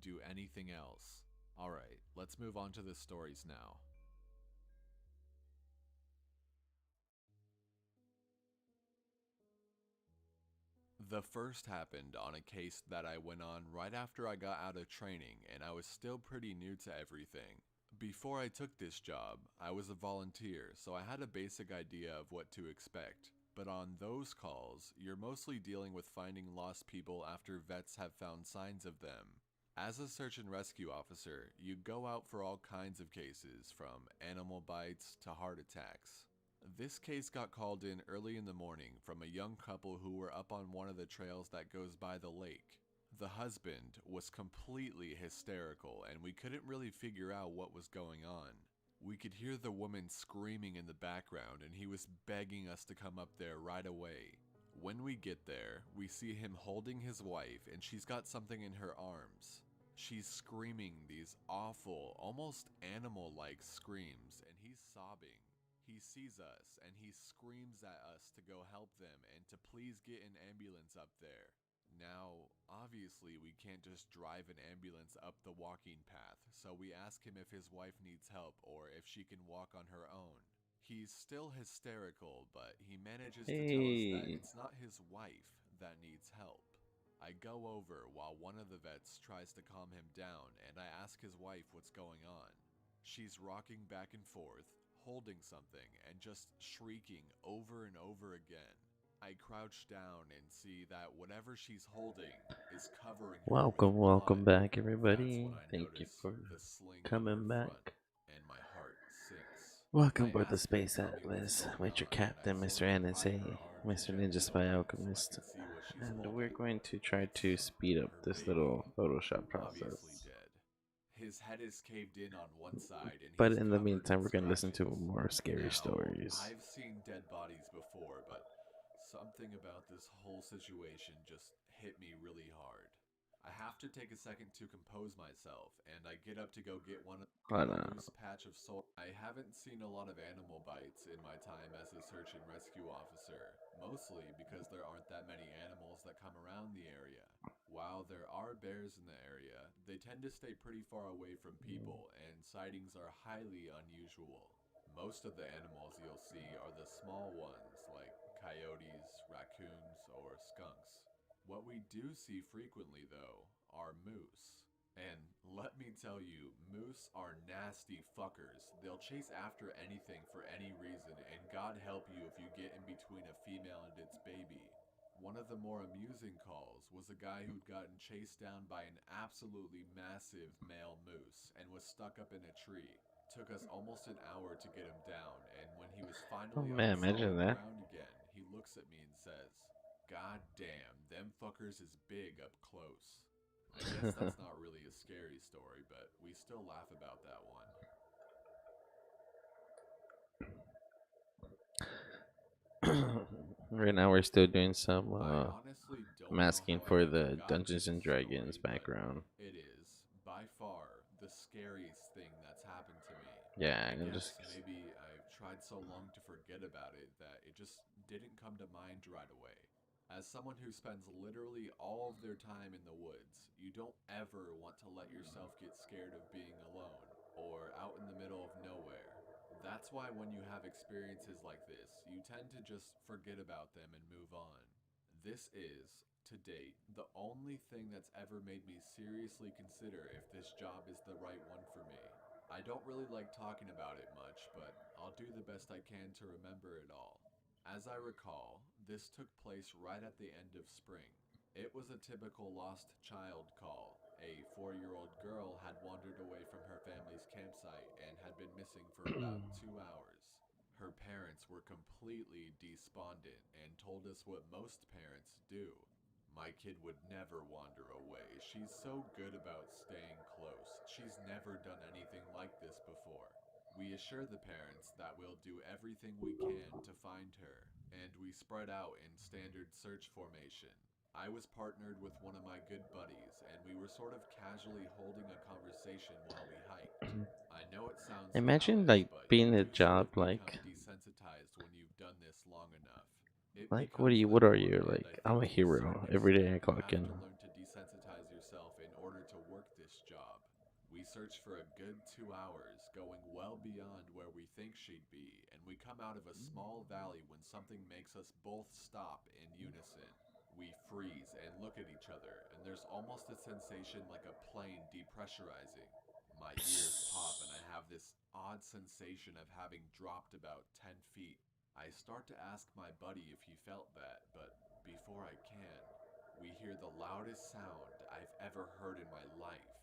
do anything else. Alright, let's move on to the stories now. The first happened on a case that I went on right after I got out of training and I was still pretty new to everything. Before I took this job, I was a volunteer, so I had a basic idea of what to expect. But on those calls, you're mostly dealing with finding lost people after vets have found signs of them. As a search and rescue officer, you go out for all kinds of cases, from animal bites to heart attacks. This case got called in early in the morning from a young couple who were up on one of the trails that goes by the lake. The husband was completely hysterical and we couldn't really figure out what was going on. We could hear the woman screaming in the background and he was begging us to come up there right away. When we get there, we see him holding his wife and she's got something in her arms. She's screaming these awful, almost animal-like screams and he's sobbing. He sees us and he screams at us to go help them and to please get an ambulance up there. Now, obviously we can't just drive an ambulance up the walking path, so we ask him if his wife needs help or if she can walk on her own. He's still hysterical, but he manages to tell us that Hey. it's not his wife that needs help. I go over while one of the vets tries to calm him down and I ask his wife what's going on. She's rocking back and forth, holding something, and just shrieking over and over again. I crouch down and see that whatever she's holding is covering her with Welcome blood. back, That's everybody. when I Thank you notice for the sling on her coming front, back. and my heart sinks. Welcome I aboard the ask her to Space tell me what's Atlas going with your on, and I captain, sort Mr. of pry NSA, her arms Mr. Ninja gently Spy open so I Alchemist. can see what she's And we're holding. going to try to It's speed up her this baby, little Photoshop obviously process. dead. His head is caved in on one side and But he's in the covered meantime, with we're going to listen to scratches. more scary Now, stories. I've seen dead bodies before, but something about this whole situation just hit me really hard. I have to take a second to compose myself, and I get up to go get Hold a on. loose patch of soil. I haven't seen a lot of animal bites in my time as a search and rescue officer, mostly because there aren't that many animals that come around the area. While there are bears in the area, they tend to stay pretty far away from people, and sightings are highly unusual. Most of the animals you'll see are the small ones, like coyotes, raccoons, or skunks. What we do see frequently, though, are moose. And let me tell you, moose are nasty fuckers. They'll chase after anything for any reason, and God help you if you get in between a female and its baby. One of the more amusing calls was a guy who'd gotten chased down by an absolutely massive male moose and was stuck up in a tree. Took us almost an hour to get him down, and when he was Oh finally on man, imagine solid that. ground again, he looks at me and says, God damn, them fuckers is big up close. I guess that's not really a scary story, but we still laugh about that one. Right now, we're still doing some I honestly don't know masking how I for even the got to Dungeons and this Dragons story, but background. it is, by far, the scariest thing that's happened to me. Yeah, I and just guess maybe I've tried so long to forget about it that it just didn't come to mind right away. As someone who spends literally all of their time in the woods, you don't ever want to let yourself get scared of being alone or out in the middle of nowhere. That's why when you have experiences like this, you tend to just forget about them and move on. This is, to date, the only thing that's ever made me seriously consider if this job is the right one for me. I don't really like talking about it much, but I'll do the best I can to remember it all. As I recall, this took place right at the end of spring. It was a typical lost child call. A 4-year-old girl had wandered away from her family's campsite and had been missing for about 2 hours. Her parents were completely despondent and told us what most parents do. My kid would never wander away. She's so good about staying close. She's never done anything like this before. We assure the parents that we'll do everything we can to find her, and we spread out in standard search formation. I was partnered with one of my good buddies, and we were sort of casually holding a conversation while we hiked. I know it sounds imagine childish, like but you being a do sort job of become desensitized when you've done this long enough. It like becomes the what are norm, you and like? I I'm think a to a hero. certain Every extent day I you clock have in. to learn to desensitize yourself in order to work this job. We search for a good 2 hours, going well beyond where we think she'd be, and we come out of a small valley when something makes us both stop in unison. We freeze and look at each other, and there's almost a sensation like a plane depressurizing. My ears pop, and I have this odd sensation of having dropped about 10 feet. I start to ask my buddy if he felt that, but before I can, we hear the loudest sound I've ever heard in my life.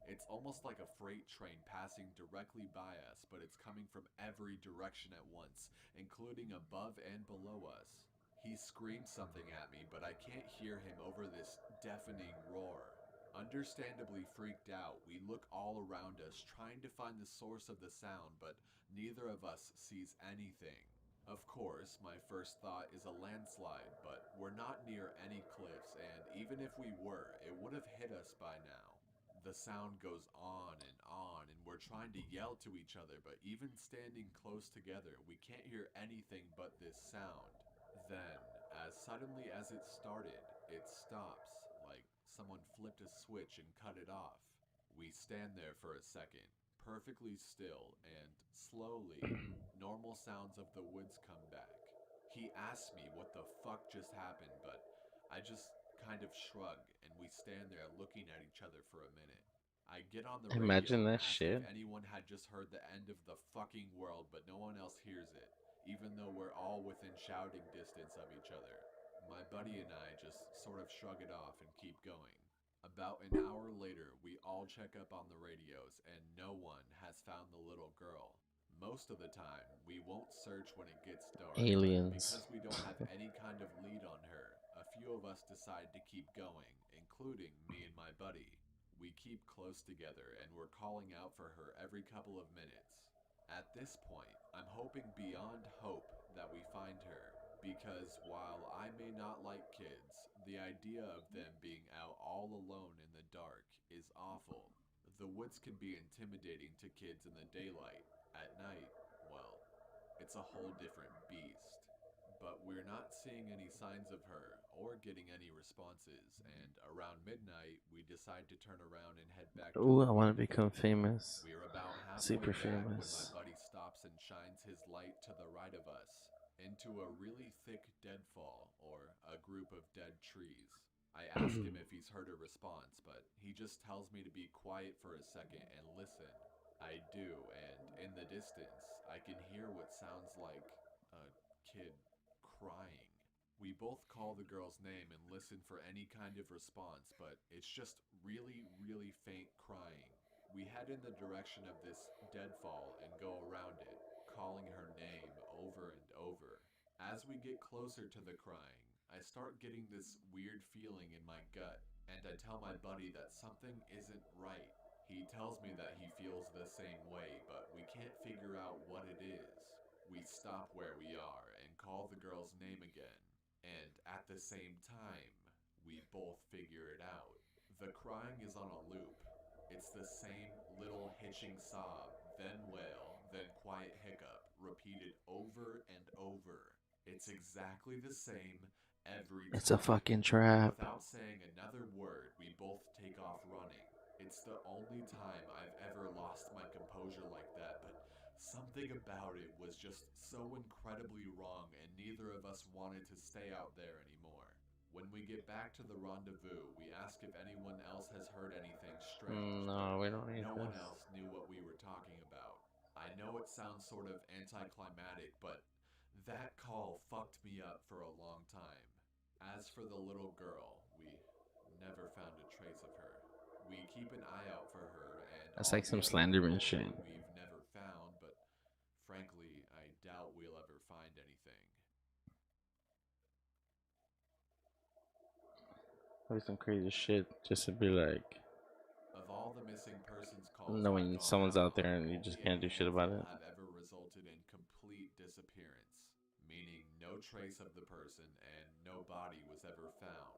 It's almost like a freight train passing directly by us, but it's coming from every direction at once, including above and below us. He screams something at me, but I can't hear him over this deafening roar. Understandably freaked out, we look all around us trying to find the source of the sound, but neither of us sees anything. Of course, my first thought is a landslide, but we're not near any cliffs, and even if we were, it would have hit us by now. The sound goes on, and we're trying to yell to each other, but even standing close together, we can't hear anything but this sound. Then, as suddenly as it started, it stops, like someone flipped a switch and cut it off. We stand there for a second, perfectly still, and slowly, normal sounds of the woods come back. He asks me what the fuck just happened, but I just kind of shrug, and we stand there looking at each other for a minute. I get on the radio Imagine and that ask if shit. anyone had just heard the end of the fucking world, but no one else hears it, even though we're all within shouting distance of each other. My buddy and I just sort of shrug it off and keep going. About an hour later, we all check up on the radios, and no one has found the little girl. Most of the time, we won't search when it gets dark, but Aliens. because we don't have any kind of lead on her, a few of us decide to keep going, including me and my buddy. We keep close together, and we're calling out for her every couple of minutes. At this point, I'm hoping beyond hope that we find her, because while I may not like kids, the idea of them being out all alone in the dark is awful. The woods can be intimidating to kids in the daylight. At night, well, it's a whole different beast. But we're not seeing any signs of her or getting any responses, and around midnight, we decide to turn around and head back to Ooh, the I want to rendezvous. become famous. We are about halfway Super back when my famous. buddy stops and shines his light to the right of us into a really thick deadfall, or a group of dead trees. I ask him if he's heard a response, but he just tells me to be quiet for a second and listen. I do, and in the distance, I can hear what sounds like a kid crying. We both call the girl's name and listen for any kind of response, but it's just really, really faint crying. We head in the direction of this deadfall and go around it, calling her name over and over. As we get closer to the crying, I start getting this weird feeling in my gut, and I tell my buddy that something isn't right. He tells me that he feels the same way, but we can't figure out what it is. We stop where we are and call the girl's name again, and at the same time, we both figure it out. The crying is on a loop. It's the same little hitching sob, then wail, then quiet hiccup, repeated over and over. It's exactly the same every It's a time. fucking trap. Without saying another word, we both take off running. It's the only time I've ever lost my composure like that, but something about it was just so incredibly wrong, and neither of us wanted to stay out there anymore. When we get back to the rendezvous, we ask if anyone else has heard anything strange, but No, we don't need no one this. else knew what we were talking about. I know it sounds sort of anticlimactic, but that call fucked me up for a long time. As for the little girl, we never found a trace of her. We keep an eye out for her and That's all like the some other Slenderman people shit. we've never found, but frankly, I doubt we'll ever find anything. Probably some crazy shit just to be like, Of all the missing persons calls we've knowing gone someone's out out there on, and you just only a can't do shit about handful it. have ever resulted in complete disappearance, meaning no trace of the person and no body was ever found.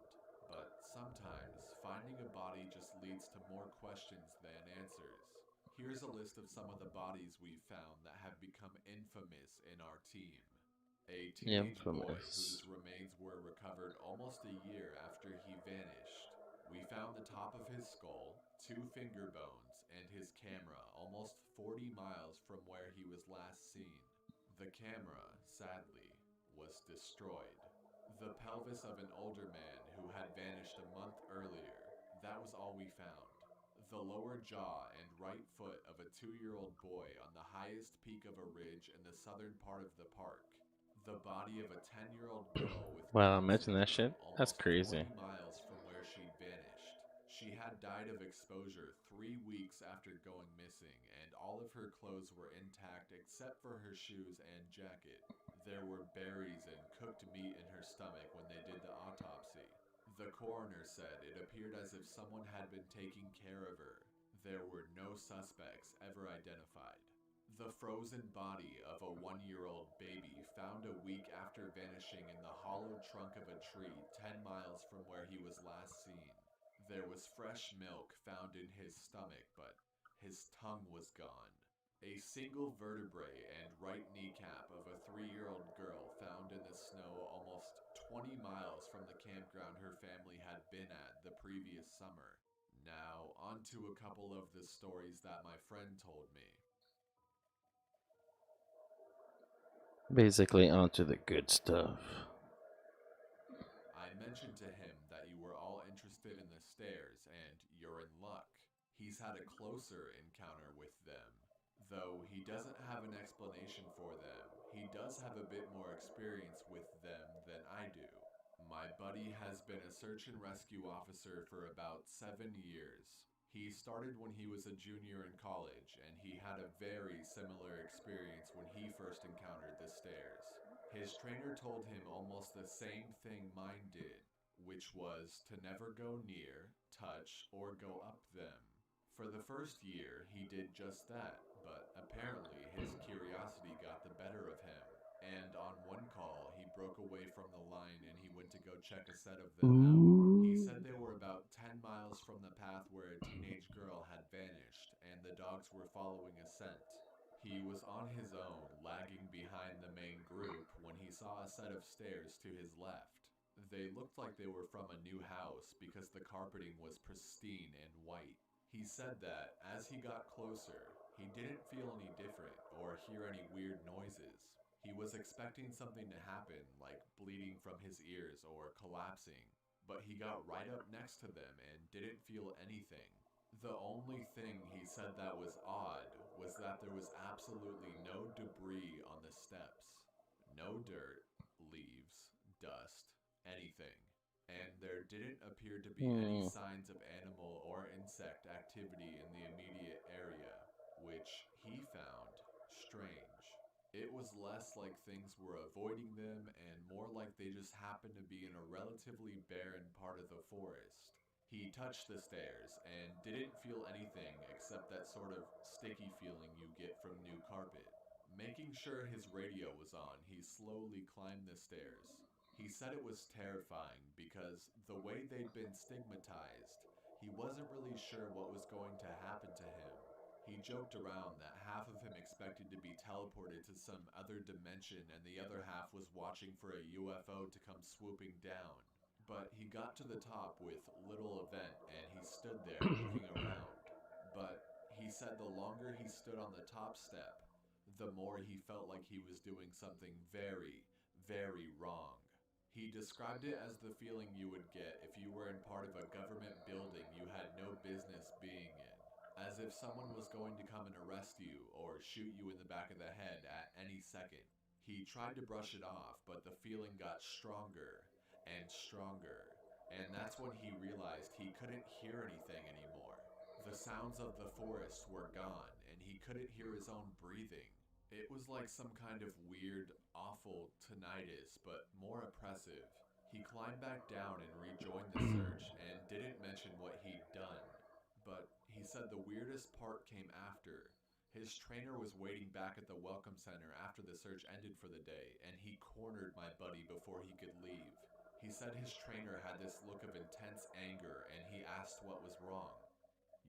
But sometimes, finding a body just leads to more questions than answers. Here's a list of some of the bodies we've found that have become infamous in our team. A Yeah, teenage boy famous. whose remains were recovered almost a year after he vanished. We found the top of his skull, two finger bones, and his camera almost 40 miles from where he was last seen. The camera, sadly, was destroyed. The pelvis of an older man who had vanished a month earlier, that was all we found. The lower jaw and right foot of a 2-year-old boy on the highest peak of a ridge in the southern part of the park. The body of a 10-year-old girl with Wow, Down imagine that shit. syndrome That's almost crazy. 20 miles from where she'd vanished. She had died of exposure 3 weeks after going missing, and all of her clothes were intact except for her shoes and jacket. There were berries and cooked meat in her stomach when they did the autopsy. The coroner said it appeared as if someone had been taking care of her. There were no suspects ever identified. The frozen body of a 1-year-old baby found a week after vanishing in the hollow trunk of a tree 10 miles from where he was last seen. There was fresh milk found in his stomach, but his tongue was gone. A single vertebrae and right kneecap of a 3-year-old girl found in the snow almost 20 miles from the campground her family had been at the previous summer. Now, on to a couple of the stories that my friend told me. Basically, onto the good stuff. I mentioned to him that you were all interested in the stairs, and you're in luck. He's had a closer encounter with them. Though he doesn't have an explanation for them, he does have a bit more experience with them than I do. My buddy has been a search and rescue officer for about 7 years. He started when he was a junior in college, and he had a very similar experience when he first encountered the stairs. His trainer told him almost the same thing mine did, which was to never go near, touch, or go up them. For the first year, he did just that, but apparently his curiosity got the better of him. And on one call, he broke away from the line and he went to go check a set of them out. He said they were about 10 miles from the path where a teenage girl had vanished, and the dogs were following a scent. He was on his own, lagging behind the main group, when he saw a set of stairs to his left. They looked like they were from a new house because the carpeting was pristine and white. He said that, as he got closer, he didn't feel any different or hear any weird noises. He was expecting something to happen, like bleeding from his ears or collapsing, but he got right up next to them and didn't feel anything. The only thing he said that was odd was that there was absolutely no debris on the steps. No dirt, leaves, dust, anything. And there didn't appear to be any Hmm. signs of animal or insect activity in the immediate area, which he found strange. It was less like things were avoiding them and more like they just happened to be in a relatively barren part of the forest. He touched the stairs and didn't feel anything except that sort of sticky feeling you get from new carpet. Making sure his radio was on, he slowly climbed the stairs. He said it was terrifying because the way they'd been stigmatized, he wasn't really sure what was going to happen to him. He joked around that half of him expected to be teleported to some other dimension and the other half was watching for a UFO to come swooping down. But he got to the top with little event and he stood there looking around. But he said the longer he stood on the top step, the more he felt like he was doing something very, very wrong. He described it as the feeling you would get if you were in part of a government building you had no business being in, as if someone was going to come and arrest you or shoot you in the back of the head at any second. He tried to brush it off, but the feeling got stronger and stronger, and that's when he realized he couldn't hear anything anymore. The sounds of the forest were gone, and he couldn't hear his own breathing. It was like some kind of weird, awful tinnitus, but more oppressive. He climbed back down and rejoined the search and didn't mention what he'd done. But he said the weirdest part came after. His trainer was waiting back at the welcome center after the search ended for the day, and he cornered my buddy before he could leave. He said his trainer had this look of intense anger and he asked what was wrong.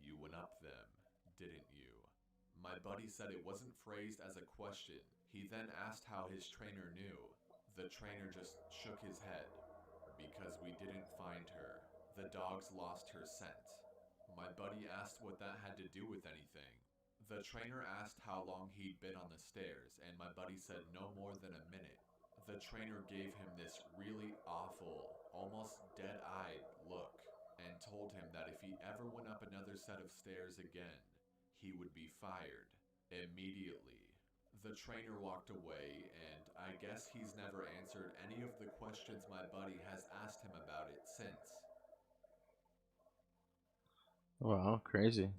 You went up them, didn't you? My buddy said it wasn't phrased as a question. He then asked how his trainer knew. The trainer just shook his head. Because we didn't find her. The dogs lost her scent. My buddy asked what that had to do with anything. The trainer asked how long he'd been on the stairs, and my buddy said no more than a minute. The trainer gave him this really awful, almost dead-eyed look, and told him that if he ever went up another set of stairs again, he would be fired immediately. The trainer walked away, and I guess he's never answered any of the questions my buddy has asked him about it since. Wow, crazy.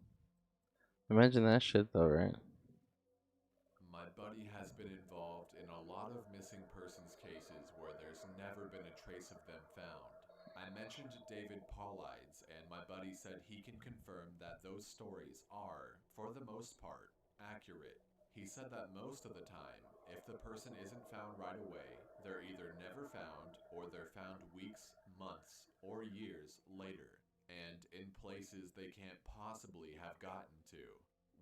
Imagine that shit though, right? My buddy has been involved in a lot of missing persons cases where there's never been a trace of them found. I mentioned David Paulides, and my buddy said he can confirm that those stories are, for the most part, accurate. He said that most of the time, if the person isn't found right away, they're either never found or they're found weeks, months, or years later, and in places they can't possibly have gotten to.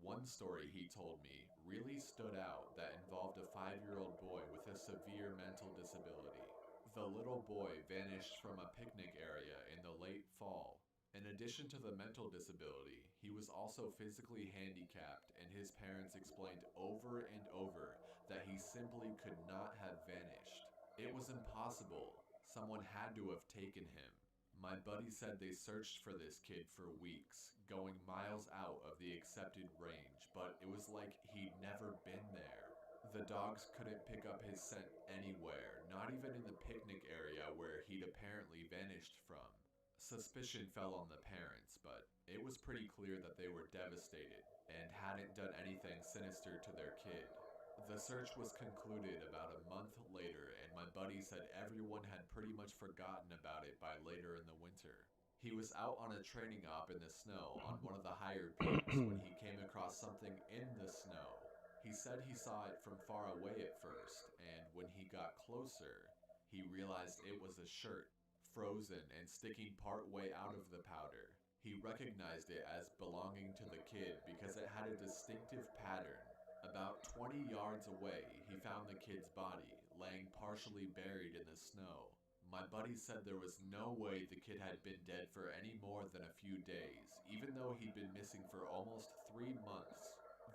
One story he told me really stood out that involved a 5-year-old boy with a severe mental disability. The little boy vanished from a picnic area in the late fall. In addition to the mental disability, he was also physically handicapped, and his parents explained over and over that he simply could not have vanished. It was impossible. Someone had to have taken him. My buddy said they searched for this kid for weeks, going miles out of the accepted range, but it was like he'd never been there. The dogs couldn't pick up his scent anywhere, not even in the picnic area where he'd apparently vanished from. Suspicion fell on the parents, but it was pretty clear that they were devastated and hadn't done anything sinister to their kid. The search was concluded about a month later, and my buddy said everyone had pretty much forgotten about it by later in the winter. He was out on a training op in the snow on one of the hired peaks when he came across something in the snow. He said he saw it from far away at first, and when he got closer, he realized it was a shirt, frozen and sticking part way out of the powder. He recognized it as belonging to the kid because it had a distinctive pattern. About 20 yards away, he found the kid's body, laying partially buried in the snow. My buddy said there was no way the kid had been dead for any more than a few days, even though he'd been missing for almost 3 months.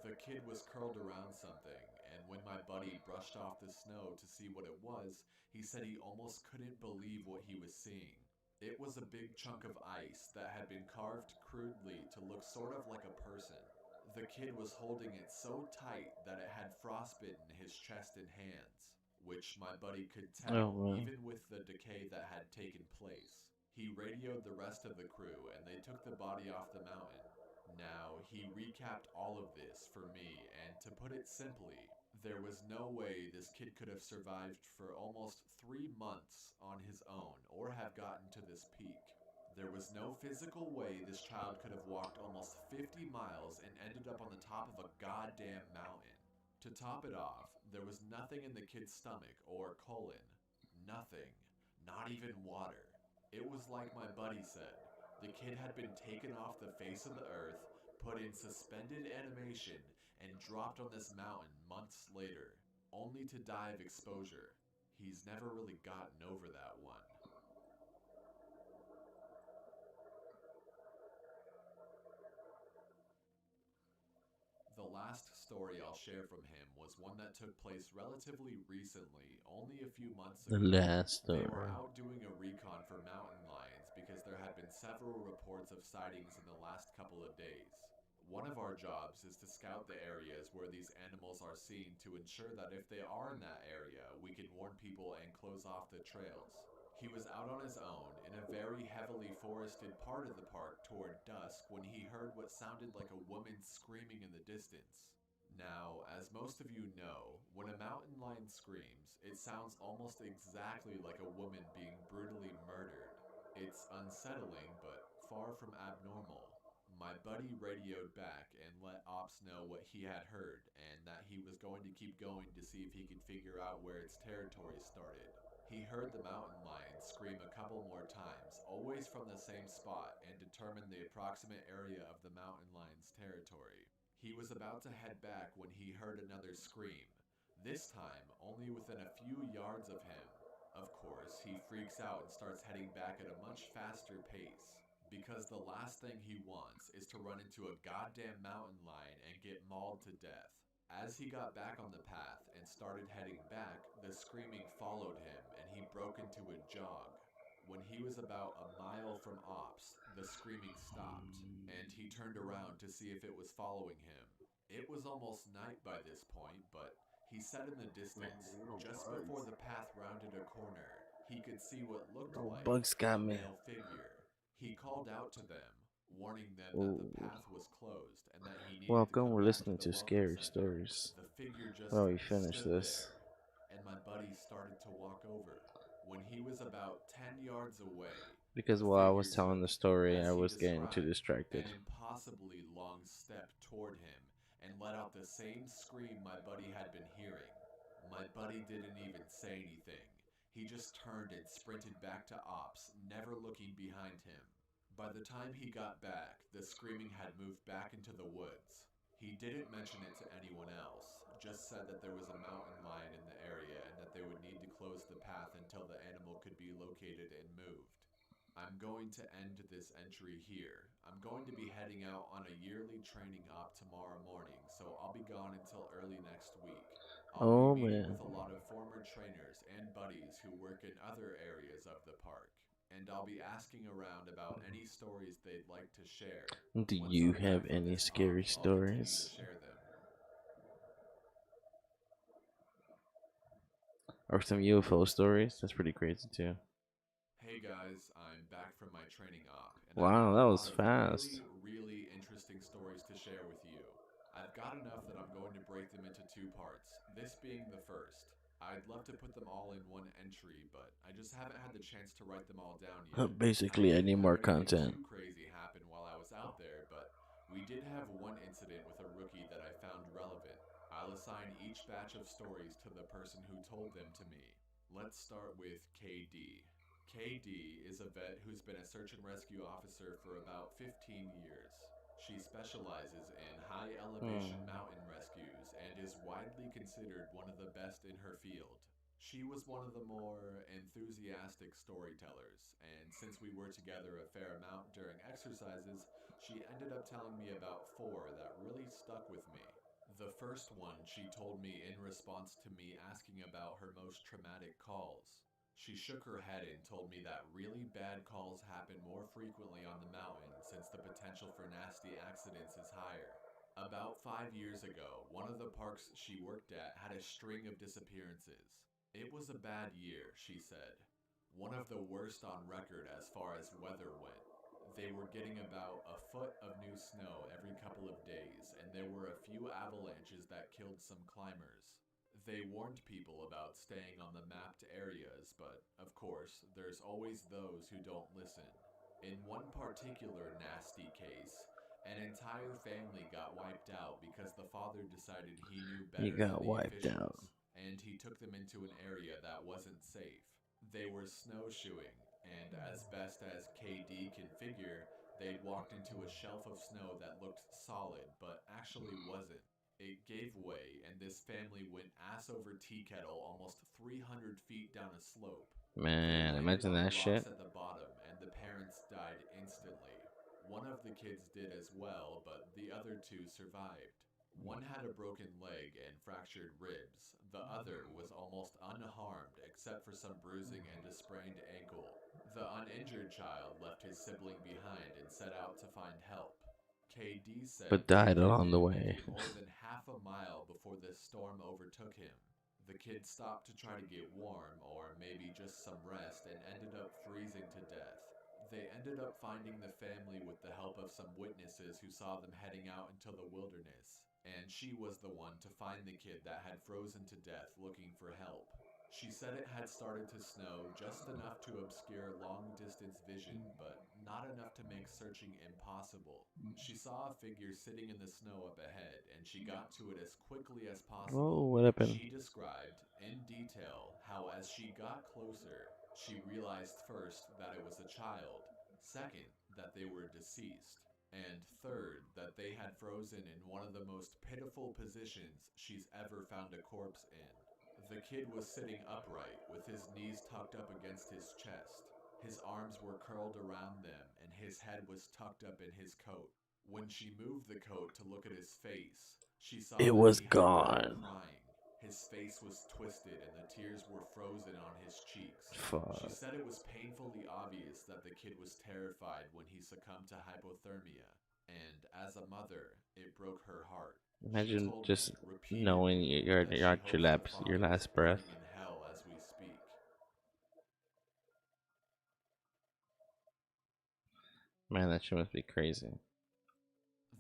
The kid was curled around something, and when my buddy brushed off the snow to see what it was, he said he almost couldn't believe what he was seeing. It was a big chunk of ice that had been carved crudely to look sort of like a person. The kid was holding it so tight that it had frostbitten his chest and hands, which my buddy could Oh tell man. even with the decay that had taken place. He radioed the rest of the crew and they took the body off the mountain. Now, he recapped all of this for me, and to put it simply, there was no way this kid could have survived for almost 3 months on his own or have gotten to this peak. There was no physical way this child could have walked almost 50 miles and ended up on the top of a goddamn mountain. To top it off, there was nothing in the kid's stomach or colon. Nothing. Not even water. It was like my buddy said. The kid had been taken off the face of the earth, put in suspended animation, and dropped on this mountain months later, only to die of exposure. He's never really gotten over that one. The last story I'll share from him was one that took place relatively recently, only a few months The ago. last They were story. out doing a recon for mountain lions because there had been several reports of sightings in the last couple of days. One of our jobs is to scout the areas where these animals are seen to ensure that if they are in that area, we can warn people and close off the trails. He was out on his own in a very heavily forested part of the park toward dusk when he heard what sounded like a woman screaming in the distance. Now, as most of you know, when a mountain lion screams, it sounds almost exactly like a woman being brutally murdered. It's unsettling, but far from abnormal. My buddy radioed back and let Ops know what he had heard and that he was going to keep going to see if he could figure out where its territory started. He heard the mountain lion scream a couple more times, always from the same spot, and determined the approximate area of the mountain lion's territory. He was about to head back when he heard another scream, this time only within a few yards of him. Of course, he freaks out and starts heading back at a much faster pace, because the last thing he wants is to run into a goddamn mountain lion and get mauled to death. As he got back on the path and started heading back, the screaming followed him and he broke into a jog. When he was about a mile from Ops, the screaming stopped, and he turned around to see if it was following him. It was almost night by this point, but he said in the distance, just before the path rounded a corner, he could see what looked Oh, like bugs got a me. male figure. He called out to them, warning them that the Oh, path was closed and that he needed to welcome. come We're back to listening the to welcome scary center. stories. The figure just Well, we finish stood this there, and my buddy started to walk over. When he was about 10 yards away, because the while I figure was telling took, the story, as I he was getting too described, distracted. an impossibly long step toward him and let out the same scream my buddy had been hearing. My buddy didn't even say anything. He just turned and sprinted back to Ops, never looking behind him. By the time he got back, the screaming had moved back into the woods. He didn't mention it to anyone else, just said that there was a mountain lion in the area and that they would need to close the path until the animal could be located and moved. I'm going to end this entry here. I'm going to be heading out on a yearly training op tomorrow morning, so I'll be gone until early next week. I'll be Oh meeting man, with a lot of former trainers and buddies who work in other areas of the park, and I'll be asking around about any stories they'd like to share. do Once you I'm have back from any this op, scary I'll continue to stories share them. or some UFO stories? That's pretty crazy too. Hey guys, I'm back from my training op, and I've Wow, got that a was lot of fast. really interesting stories to share with you. I've got enough that I'm going to break them into two parts, this being the first. I'd love to put them all in one entry, but I just haven't had the chance to write them all down yet. I Basically, I didn't need have more anything content. too crazy happen while I was out there, but we did have one incident with a rookie that I found relevant. I'll assign each batch of stories to the person who told them to me. Let's start with KD. KD is a vet who's been a search and rescue officer for about 15 years. She specializes in high elevation Hmm. mountain rescues and is widely considered one of the best in her field. She was one of the more enthusiastic storytellers, and since we were together a fair amount during exercises, she ended up telling me about four that really stuck with me. The first one she told me in response to me asking about her most traumatic calls. She shook her head and told me that really bad calls happen more frequently on the mountain since the potential for nasty accidents is higher. About 5 years ago, one of the parks she worked at had a string of disappearances. It was a bad year, she said. One of the worst on record as far as weather went. They were getting about a foot of new snow every couple of days, and there were a few avalanches that killed some climbers. They warned people about staying on the mapped areas, but of course, there's always those who don't listen. In one particular nasty case, an entire family got wiped out because the father decided he knew You better than got the wiped out. officials, and he took them into an area that wasn't safe. They were snowshoeing, and as best as KD can figure, they'd walked into a shelf of snow that looked solid but actually wasn't. It gave way, and this family went ass over tea kettle almost 300 feet down a slope. They Man, landed imagine on that rocks shit. at the bottom, and the parents died instantly. One of the kids did as well, but the other two survived. One had a broken leg and fractured ribs. The other was almost unharmed except for some bruising and a sprained ankle. The uninjured child left his sibling behind and set out to find help. KD said But the died kid along the didn't make way. it more than half a mile before the storm overtook him. The kid stopped to try to get warm, or maybe just some rest, and ended up freezing to death. They ended up finding the family with the help of some witnesses who saw them heading out into the wilderness, and she was the one to find the kid that had frozen to death looking for help. She said it had started to snow just enough to obscure long distance vision, but not enough to make searching impossible. She saw a figure sitting in the snow up ahead, and she got to it as quickly as Oh, possible. what happened? She described, in detail, how as she got closer, she realized first that it was a child, second, that they were deceased, and third, that they had frozen in one of the most pitiful positions she's ever found a corpse in. The kid was sitting upright, with his knees tucked up against his chest. His arms were curled around them, and his head was tucked up in his coat. When she moved the coat to look at his face, she saw It that was he had died gone. crying. His face was twisted and the tears were frozen on his cheeks. She Fuck. said it was painfully obvious that the kid was terrified when he succumbed to hypothermia, and as a mother, it broke her heart. She Imagine told just me knowing repeatedly that you're she at hopes the your father is last breath. burning in hell as we speak. Man, that shit must be crazy.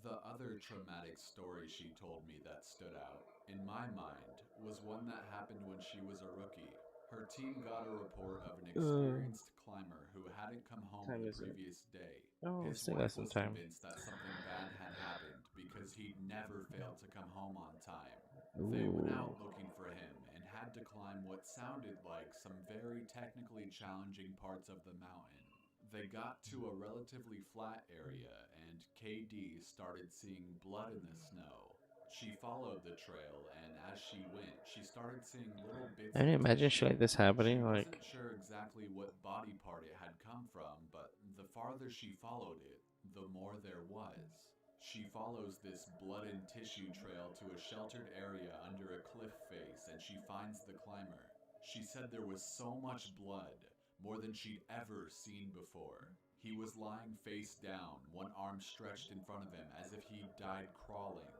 The other traumatic story she told me that stood out, in my mind, was one that happened when she was a rookie. Her team got a report of an experienced climber who hadn't come What home time the is it? previous day. Oh, we His still got wife some was time. convinced that something bad had happened because he'd never failed to come home on time. They went Ooh. out looking for him and had to climb what sounded like some very technically challenging parts of the mountain. They got to a relatively flat area, and KD started seeing blood in the snow. She followed the trail, and as she went, she started seeing little bits I mean, of imagine shit tissue. like this She happening. Like, wasn't sure exactly what body part it had come from, but the farther she followed it, the more there was. She follows this blood and tissue trail to a sheltered area under a cliff face, and she finds the climber. She said there was so much blood, more than she'd ever seen before. He was lying face down, one arm stretched in front of him as if he'd died crawling.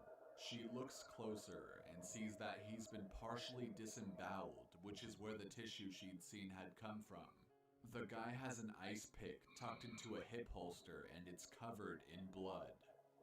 She looks closer and sees that he's been partially disemboweled, which is where the tissue she'd seen had come from. The guy has an ice pick tucked into a hip holster and it's covered in blood.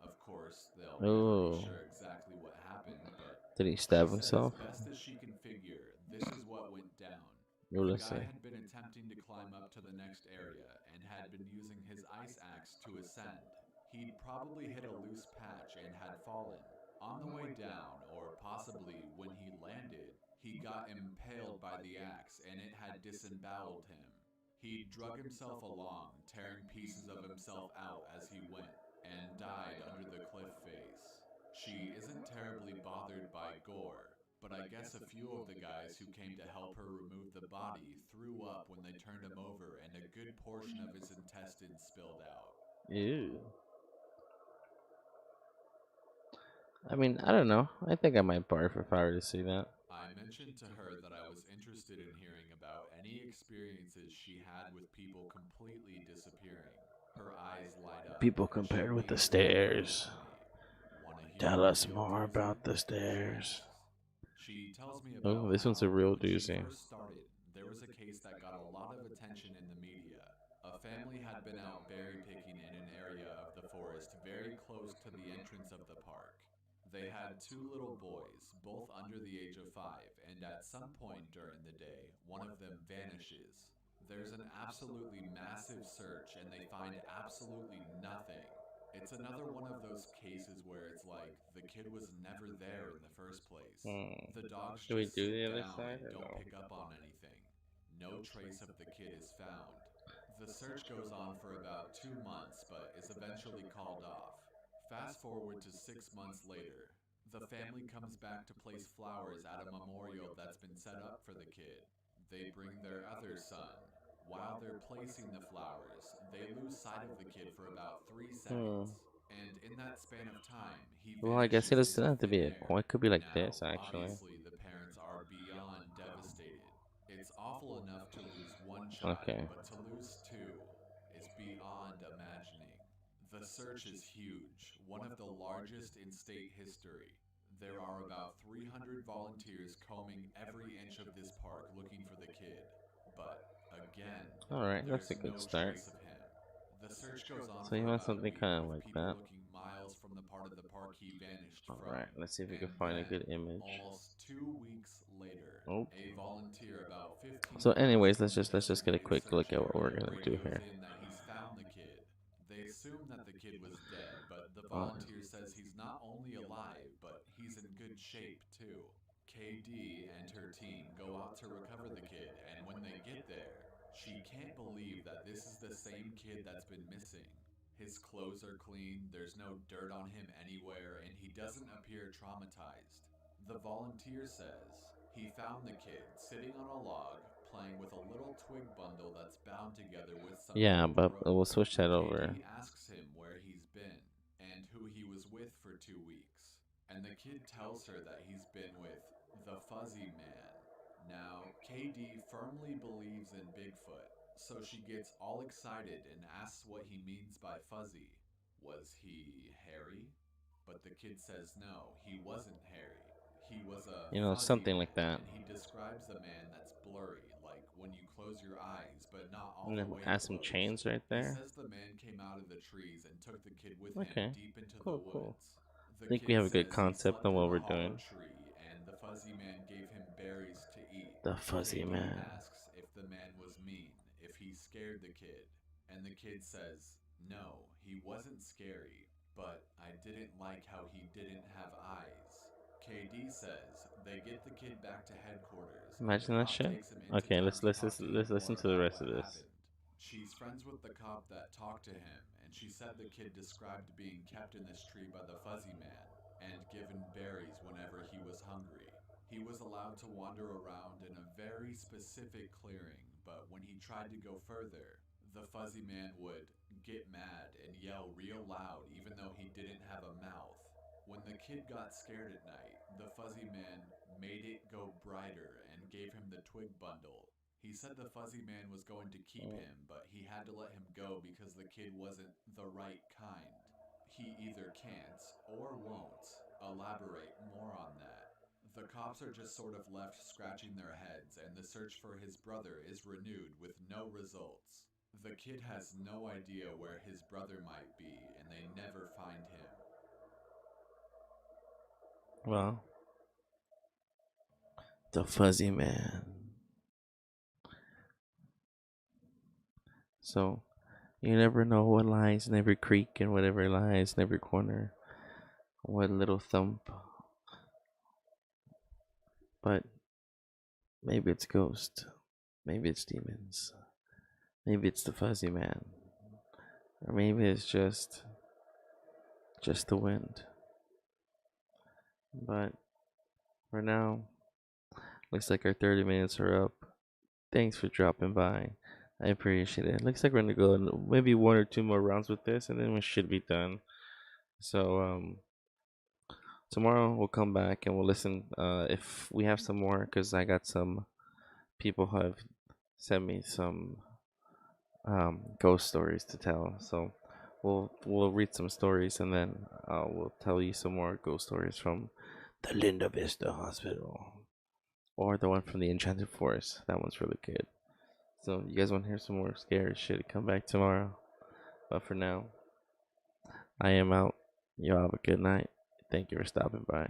Of course, they'll never be oh, sure exactly what happened, but did he she stab said as himself? best as she can figure, this is what went down. Yo, The let's guy see. had been attempting to climb up to the next area and had been using his ice axe to ascend. He'd probably hit a loose patch and had fallen. On the way down, or possibly when he landed, he got impaled by the axe and it had disemboweled him. He drug himself along, tearing pieces of himself out as he went, and died under the cliff face. She isn't terribly bothered by gore, but I guess a few of the guys who came to help her remove the body threw up when they turned him over and a good portion of his intestines spilled out. Ew. I mean, I don't know. I think I might barf if I were to see that. I mentioned to her that I was interested in hearing about any experiences she had with people completely disappearing. Her eyes light up, People and she compared with the leans over close stairs. to me. Want to hear Tell a us real more doozy? about the She stairs. asks. She tells me Oh, about this one's a how, real when she doozy. first started, there was a case that got a lot of attention in the media. A family had been out berry picking in an area of the forest very close to the entrance of the park. They had two little boys, both under the age of 5, and at some point during the day, one of them vanishes. There's an absolutely massive search, and they find absolutely nothing. It's another one of those cases where it's like the kid was never there in the first place. The dogs Should we just do sit the other down side and or don't no? pick up on anything. No trace of the kid is found. The search goes on for about 2 months, but is eventually called off. Fast forward to 6 months later. The family comes back to place flowers at a memorial that's been set up for the kid. They bring their other son. While they're placing the flowers, they lose sight of the kid for about 3 seconds. And in that span of time, he Well, I guess it vanishes doesn't into have to thin be a air. coin. It could be like Now, this, actually. obviously, the parents are beyond devastated. It's awful enough to lose one child, Okay. but to lose two is beyond imagining. The search is huge, one of the largest in state history. There are about 300 volunteers combing every inch of this park looking for the kid. But, again, Alright, that's there's a good no start. trace of him. The search goes on So you for want about a something week, kind of with like people that. looking miles from the part of the park he vanished from. Alright, let's see if we can And find a then, good image. almost 2 weeks later, Oh. a volunteer about 15 So miles anyways, from the let's just get a designated quick search look at what we're area gonna do radios here. in that he's found the kid. They assume that the kid was dead, but the Uh, volunteer says he's not only alive, but he's in good shape too. KD and her team go out to recover the kid, and when they get there, she can't believe that this is the same kid that's been missing. His clothes are clean, there's no dirt on him anywhere, and he doesn't appear traumatized. The volunteer says, He found the kid sitting on a log playing with a little twig bundle that's bound together with some Yeah, gold but rope. we'll switch that over. KD asks him where he's been and who he was with for 2 weeks, and the kid tells her that he's been with the Fuzzy Man. Now, KD firmly believes in Bigfoot, so she gets all excited and asks what he means by fuzzy. Was he hairy? But the kid says no, he wasn't hairy. He was a You know, fuzzy something like man, that. and he describes the man that's blurry, like when you close your eyes, but not all And the then way add some closed. chains right He there. says the man came out of the trees and took the kid with him Okay, deep into the cool, cool. woods. I The think we kid have a good says he concept slept on in what the we're hollow doing. tree and the fuzzy man gave him berries to eat. The Fuzzy KD Man. asks if the man was mean, if he scared the kid, and the kid says, no, he wasn't scary, but I didn't like how he didn't have eyes. KD says they get the kid back to headquarters, and the Imagine that cop shit. takes him into Okay, town let's to let's talk let's, to him let's more listen to the about rest what of this. happened. She's friends with the cop that talked to him, and she said the kid described being kept in this tree by the Fuzzy Man and given berries whenever he was hungry. He was allowed to wander around in a very specific clearing, but when he tried to go further, the Fuzzy Man would get mad and yell real loud even though he didn't have a mouth. When the kid got scared at night, the Fuzzy Man made it go brighter and gave him the twig bundle. He said the Fuzzy Man was going to keep him, but he had to let him go because the kid wasn't the right kind. He either can't or won't elaborate more on that. The cops are just sort of left scratching their heads, and the search for his brother is renewed with no results. The kid has no idea where his brother might be, and they never find him. Well, the Fuzzy Man. So you never know what lies in every creek and whatever lies in every corner. What little thump. But maybe it's ghost. Maybe it's demons. Maybe it's the Fuzzy Man. Or maybe it's just the wind. But for now, looks like our 30 minutes are up. Thanks for dropping by. I appreciate it. Looks like we're gonna go maybe one or two more rounds with this, and then we should be done. So tomorrow we'll come back and we'll listen if we have some more, because I got some people who have sent me some ghost stories to tell. So we'll read some stories, and then we'll tell you some more ghost stories from the Linda Vista Hospital, or the one from the Enchanted Forest. That one's really good. So you guys want to hear some more scary shit? Come back tomorrow. But for now, I am out. Y'all have a good night. Thank you for stopping by.